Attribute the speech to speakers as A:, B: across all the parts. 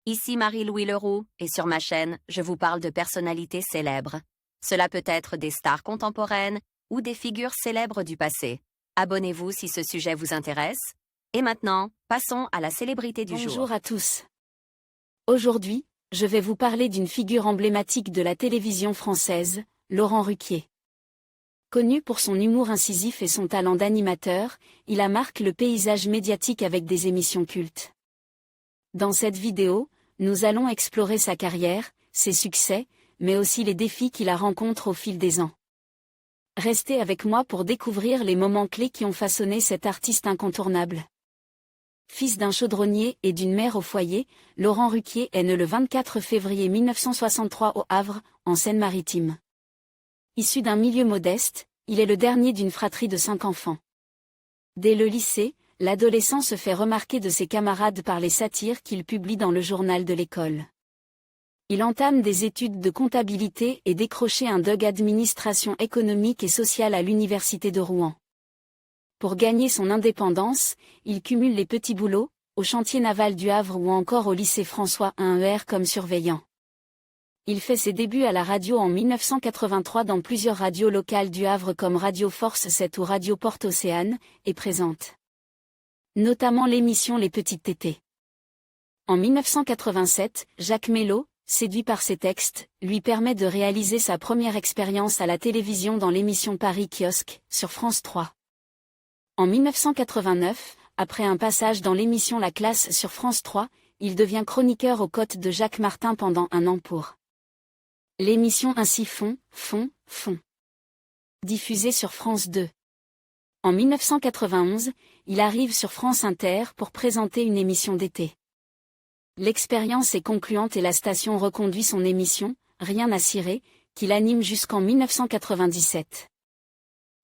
A: Ici Marie-Louis Leroux, et sur ma chaîne, je vous parle de personnalités célèbres. Cela peut être des stars contemporaines ou des figures célèbres du passé. Abonnez-vous si ce sujet vous intéresse. Et maintenant, passons à la célébrité du jour.
B: Bonjour à tous. Aujourd'hui, je vais vous parler d'une figure emblématique de la télévision française, Laurent Ruquier. Connu pour son humour incisif et son talent d'animateur, il a marqué le paysage médiatique avec des émissions cultes. Dans cette vidéo, nous allons explorer sa carrière, ses succès, mais aussi les défis qu'il a rencontrés au fil des ans. Restez avec moi pour découvrir les moments clés qui ont façonné cet artiste incontournable. Fils d'un chaudronnier et d'une mère au foyer, Laurent Ruquier est né le 24 février 1963 au Havre, en Seine-Maritime. Issu d'un milieu modeste, il est le dernier d'une fratrie de 5 enfants. Dès le lycée, l'adolescent se fait remarquer de ses camarades par les satires qu'il publie dans le journal de l'école. Il entame des études de comptabilité et décroche un DUG administration économique et sociale à l'université de Rouen. Pour gagner son indépendance, il cumule les petits boulots, au chantier naval du Havre ou encore au lycée François 1er comme surveillant. Il fait ses débuts à la radio en 1983 dans plusieurs radios locales du Havre comme Radio Force 7 ou Radio Porte Océane, et présente notamment l'émission Les Petites Tétées. En 1987, Jacques Mello, séduit par ses textes, lui permet de réaliser sa première expérience à la télévision dans l'émission Paris Kiosque, sur France 3. En 1989, après un passage dans l'émission La Classe sur France 3, il devient chroniqueur aux côtés de Jacques Martin pendant un an pour l'émission Ainsi Font, diffusée sur France 2. En 1991, il arrive sur France Inter pour présenter une émission d'été. L'expérience est concluante et la station reconduit son émission, Rien à cirer, qu'il anime jusqu'en 1997.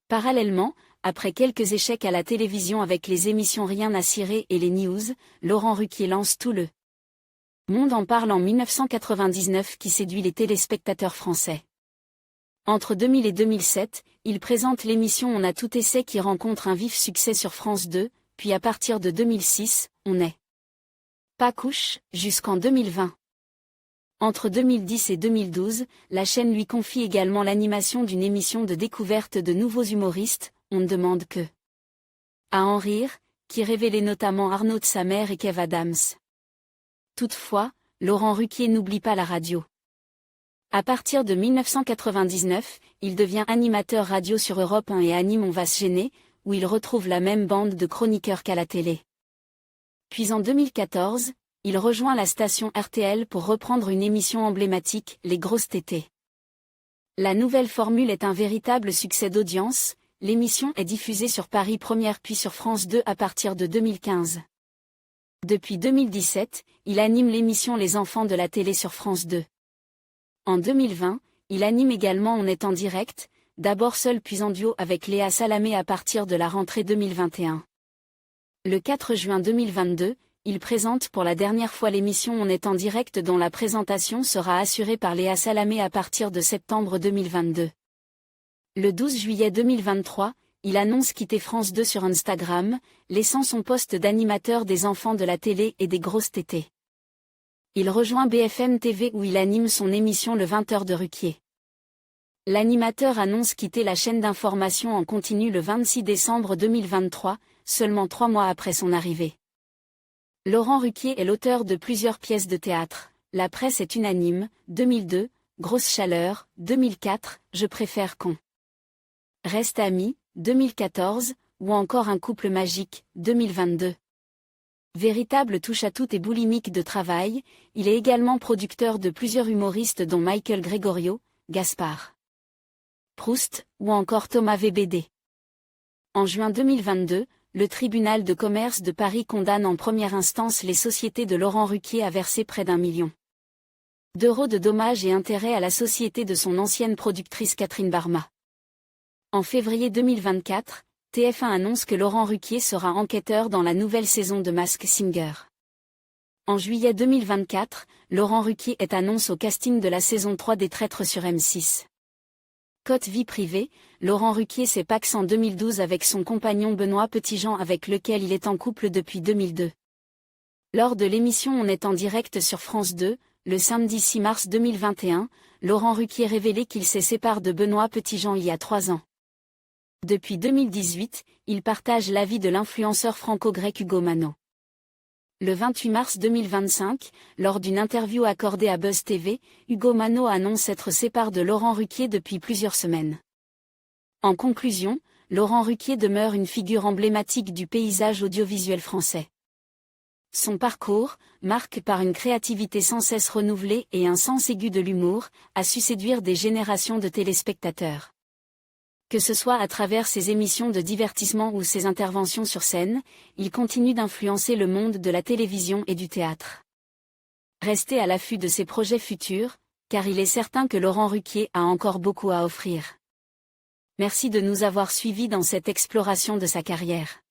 B: Parallèlement, après quelques échecs à la télévision avec les émissions Rien à cirer et les news, Laurent Ruquier lance Tout le monde en parle en 1999 qui séduit les téléspectateurs français. Entre 2000 et 2007, il présente l'émission On a tout essai qui rencontre un vif succès sur France 2, puis à partir de 2006, On n'est pas couche, jusqu'en 2020. Entre 2010 et 2012, la chaîne lui confie également l'animation d'une émission de découverte de nouveaux humoristes, On ne demande que à en rire, qui révélait notamment Arnaud de sa mère et Kev Adams. Toutefois, Laurent Ruquier n'oublie pas la radio. À partir de 1999, il devient animateur radio sur Europe 1 et anime On va se gêner, où il retrouve la même bande de chroniqueurs qu'à la télé. Puis en 2014, il rejoint la station RTL pour reprendre une émission emblématique, Les Grosses Tétées. La nouvelle formule est un véritable succès d'audience, l'émission est diffusée sur Paris Première puis sur France 2 à partir de 2015. Depuis 2017, il anime l'émission Les Enfants de la télé sur France 2. En 2020, il anime également On est en direct, d'abord seul puis en duo avec Léa Salamé à partir de la rentrée 2021. Le 4 juin 2022, il présente pour la dernière fois l'émission On est en direct dont la présentation sera assurée par Léa Salamé à partir de septembre 2022. Le 12 juillet 2023, il annonce quitter France 2 sur Instagram, laissant son poste d'animateur des enfants de la télé et des grosses tétées. Il rejoint BFM TV où il anime son émission Le 20h de Ruquier. L'animateur annonce quitter la chaîne d'information en continu le 26 décembre 2023, seulement 3 mois après son arrivée. Laurent Ruquier est l'auteur de plusieurs pièces de théâtre. La presse est unanime, 2002, Grosse chaleur, 2004, Je préfère qu'on reste amis, 2014, ou encore Un couple magique, 2022. Véritable touche-à-tout et boulimique de travail, il est également producteur de plusieurs humoristes dont Michael Gregorio, Gaspard Proust, ou encore Thomas VBD. En juin 2022, le tribunal de commerce de Paris condamne en première instance les sociétés de Laurent Ruquier à verser près d'1 million d'euros de dommages et intérêts à la société de son ancienne productrice Catherine Barma. En février 2024, TF1 annonce que Laurent Ruquier sera enquêteur dans la nouvelle saison de Masked Singer. En juillet 2024, Laurent Ruquier est annoncé au casting de la saison 3 des Traîtres sur M6. Côte vie privée, Laurent Ruquier s'est paxé en 2012 avec son compagnon Benoît Petitjean avec lequel il est en couple depuis 2002. Lors de l'émission On est en direct sur France 2, le samedi 6 mars 2021, Laurent Ruquier révélait qu'il se sépare de Benoît Petitjean il y a 3 ans. Depuis 2018, il partage la vie de l'influenceur franco-grec Ugo Mano. Le 28 mars 2025, lors d'une interview accordée à Buzz TV, Ugo Mano annonce être séparé de Laurent Ruquier depuis plusieurs semaines. En conclusion, Laurent Ruquier demeure une figure emblématique du paysage audiovisuel français. Son parcours, marqué par une créativité sans cesse renouvelée et un sens aigu de l'humour, a su séduire des générations de téléspectateurs. Que ce soit à travers ses émissions de divertissement ou ses interventions sur scène, il continue d'influencer le monde de la télévision et du théâtre. Restez à l'affût de ses projets futurs, car il est certain que Laurent Ruquier a encore beaucoup à offrir. Merci de nous avoir suivis dans cette exploration de sa carrière.